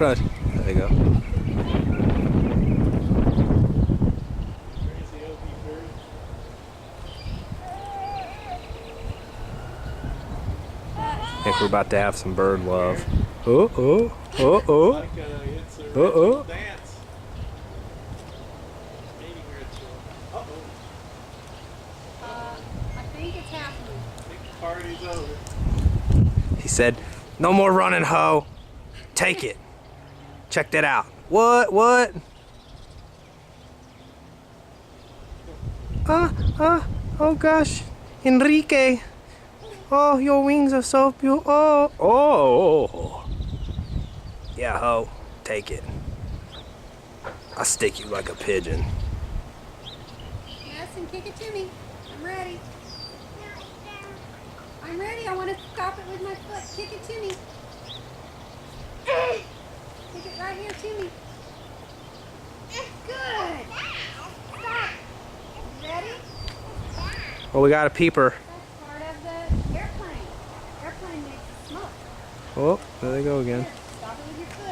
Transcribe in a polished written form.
crush. There you go. I think we're about to have some bird love. Oh, oh, oh, oh. Oh, oh. I think it's happening. I think the party's over. He said, no more running, ho. Take it. Check that out. What? What? Oh gosh. Enrique. Oh, your wings are so beautiful. Oh, oh. Yeah, ho. Take it. I'll stick you like a pigeon. Yes, and kick it to me. I'm ready. I'm ready. I want to stop it with my foot. Kick it to me. Kick it right here to me. Good. Stop. Ready? Oh, we got a peeper. That's part of the airplane. Airplane makes smoke. Oh, there they go again. Here, stop it with your foot.